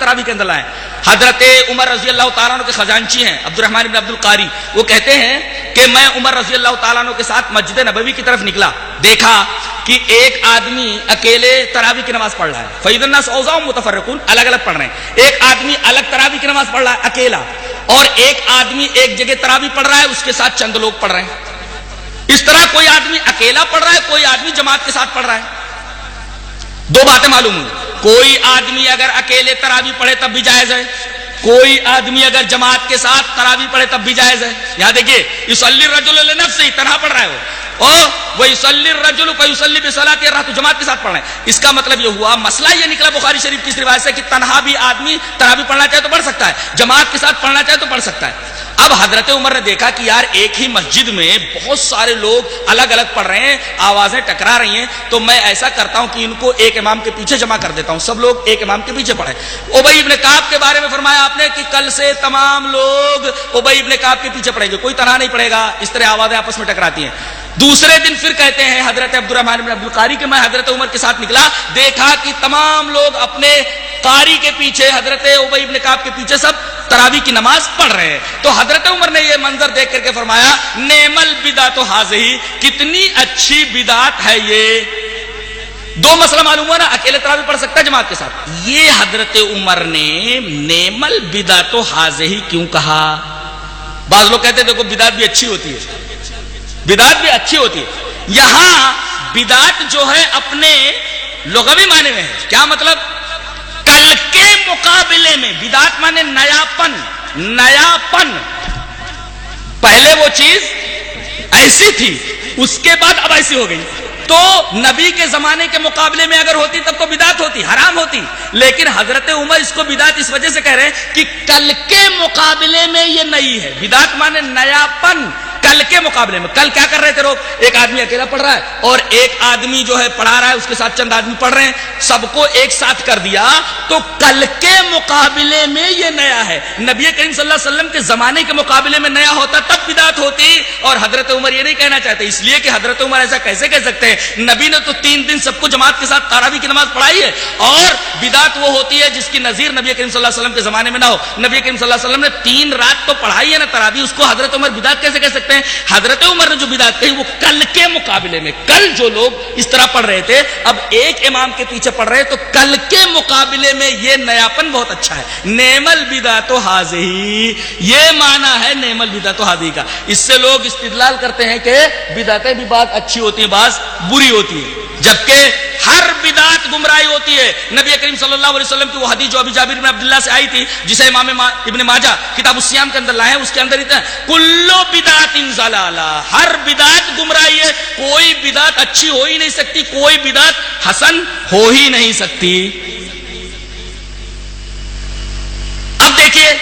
تراویح کے اندر لائیں. حضرت عمر رضی اللہ تعالیٰ عنہ کے خزانچی ہیں عبد الرحمن بن عبد القاری، وہ کہتے ہیں کہ میں عمر رضی اللہ تعالیٰ عنہ کے ساتھ مسجد نبوی کی طرف نکلا، دیکھا کہ ایک آدمی اکیلے تراویح کی نماز پڑھ رہا ہے. فَإِذَا النَّاسُ أَوْزَاعُهُمْ مُتَفَرِّقُونَ، الگ الگ پڑھ رہے ہیں. ایک آدمی الگ تراویح کی نماز پڑھ رہا ہے اکیلا، اور ایک آدمی ایک جگہ تراویح پڑھ رہا ہے، اس کے ساتھ چند لوگ پڑھ رہے ہیں. اس طرح کوئی آدمی اکیلا پڑھ رہا ہے، کوئی آدمی جماعت کے ساتھ پڑھ رہا ہے. دو باتیں معلوم ہوئی، کوئی آدمی اگر اکیلے تراویح پڑھے تب بھی جائز ہے، کوئی آدمی اگر جماعت کے ساتھ تراویح پڑھے تب بھی جائز ہے. یہاں دیکھیے یصلی الرجل لنفسہ، تنہا پڑھ رہا ہے وہ یصلی الرجل فیصلی بصلاۃ الرحمۃ، جماعت کے ساتھ پڑھ رہے ہیں. اس کا مطلب یہ ہوا، مسئلہ یہ نکلا بخاری شریف کی اس روایت سے کہ تنہا بھی آدمی تراویح پڑھنا چاہے تو پڑھ سکتا ہے، جماعت کے ساتھ پڑھنا چاہے تو پڑھ سکتا ہے. اب حضرت عمر نے دیکھا کہ یار ایک ہی مسجد میں بہت سارے لوگ الگ الگ پڑھ رہے ہیں، آوازیں ٹکرا رہی ہیں، تو میں ایسا کرتا ہوں کہ ان کو ایک امام کے پیچھے جمع کر دیتا ہوں، سب لوگ ایک امام کے پیچھے پڑھیں. ابی ابن کعب کے بارے میں فرمایا آپ نے کہ کل سے تمام لوگ ابی ابن کعب کے پیچھے پڑھیں گے، کوئی تنہا نہیں پڑھے گا. اس طرح آوازیں آپس میں ٹکراتی ہیں. دوسرے دن پھر کہتے ہیں حضرت عبد الرحمن بن عبد القاری کہ میں حضرت عمر کے ساتھ نکلا، دیکھا کہ تمام لوگ اپنے قاری کے پیچھے، حضرت ابی ابن کعب کے پیچھے سب تراویح کی نماز پڑھ رہے ہیں. تو حضرت عمر نے یہ منظر دیکھ کر کے فرمایا نعم البدعۃ ھذہ، کتنی اچھی بدعت ہے یہ. دو مسئلہ معلوم ہوا نا، اکیلے تراویح پڑھ سکتا ہے جماعت کے ساتھ. یہ حضرت عمر نے نعم البدعۃ ھذہ کیوں کہا؟ بعض لوگ کہتے ہیں دیکھو بدعت بھی اچھی ہوتی ہے، بدعت بھی اچھی ہوتی ہے. یہاں بدعت جو ہے اپنے لغوی معنی میں ہے. کیا مطلب؟ کل کے مقابلے میں. بدعت مانے نیاپن، نیاپن. پہلے وہ چیز ایسی تھی، اس کے بعد اب ایسی ہو گئی. تو نبی کے زمانے کے مقابلے میں اگر ہوتی تب تو بدعت ہوتی، حرام ہوتی. لیکن حضرت عمر اس کو بدعت اس وجہ سے کہہ رہے ہیں کہ کل کے مقابلے میں یہ نئی ہے. بدعت مانے نیاپن، کل کے مقابلے میں. کل کیا کر رہے تھے لوگ؟ ایک آدمی اکیلا پڑھ رہا ہے اور ایک آدمی جو ہے پڑھا رہا ہے، اس کے ساتھ چند آدمی پڑھ رہے ہیں، سب کو ایک ساتھ کر دیا. تو کل کے مقابلے میں یہ نیا ہے. نبی کریم صلی اللہ علیہ وسلم کے زمانے کے مقابلے میں نیا ہوتا تب بدعت ہوتی. اور حضرت عمر یہ نہیں کہنا چاہتے، اس لیے کہ حضرت عمر ایسا کیسے کہہ سکتے ہیں؟ نبی نے تو 3 دن سب کو جماعت کے ساتھ تراویح کی نماز پڑھائی ہے. اور بدعت وہ ہوتی ہے جس کی نظیر نبی کریم صلی اللہ علیہ وسلم کے زمانے میں نہ ہو. نبی کریم صلی اللہ علیہ وسلم نے 3 رات تو پڑھائی ہے نا تراویح، اس کو حضرت عمر بدعت کیسے کہہ سکتے ہیں؟ حضرت عمر نے جو بدعت کہی وہ کل کے مقابلے میں. کل جو لوگ اس طرح پڑھ رہے تھے اب ایک امام کے پیچھے پڑھ رہے، تو کل کے مقابلے میں یہ نیاپن بہت اچھا ہے. نعم البدعۃ ھذہ، یہ معنی ہے نعم البدعۃ ھذہ کا. اس سے لوگ استدلال کرتے ہیں کہ بدعتیں بھی بعض اچھی ہوتی ہیں، بعض بری ہوتی ہیں، جبکہ ہر بدعت گمراہی ہوتی ہے. نبی کریم صلی اللہ علیہ وسلم کی وہ حدیث جو ابی جابر بن عبداللہ سے آئی تھی، جسے امام ابن ماجہ کتاب الصیام کے اندر لائے ہیں، اس کے اندر اتنا کل بدعت ضلالہ، ہر بدعت گمراہی ہے. کوئی بدعت اچھی ہو ہی نہیں سکتی، کوئی بدعت حسن ہو ہی نہیں سکتی. اب دیکھیے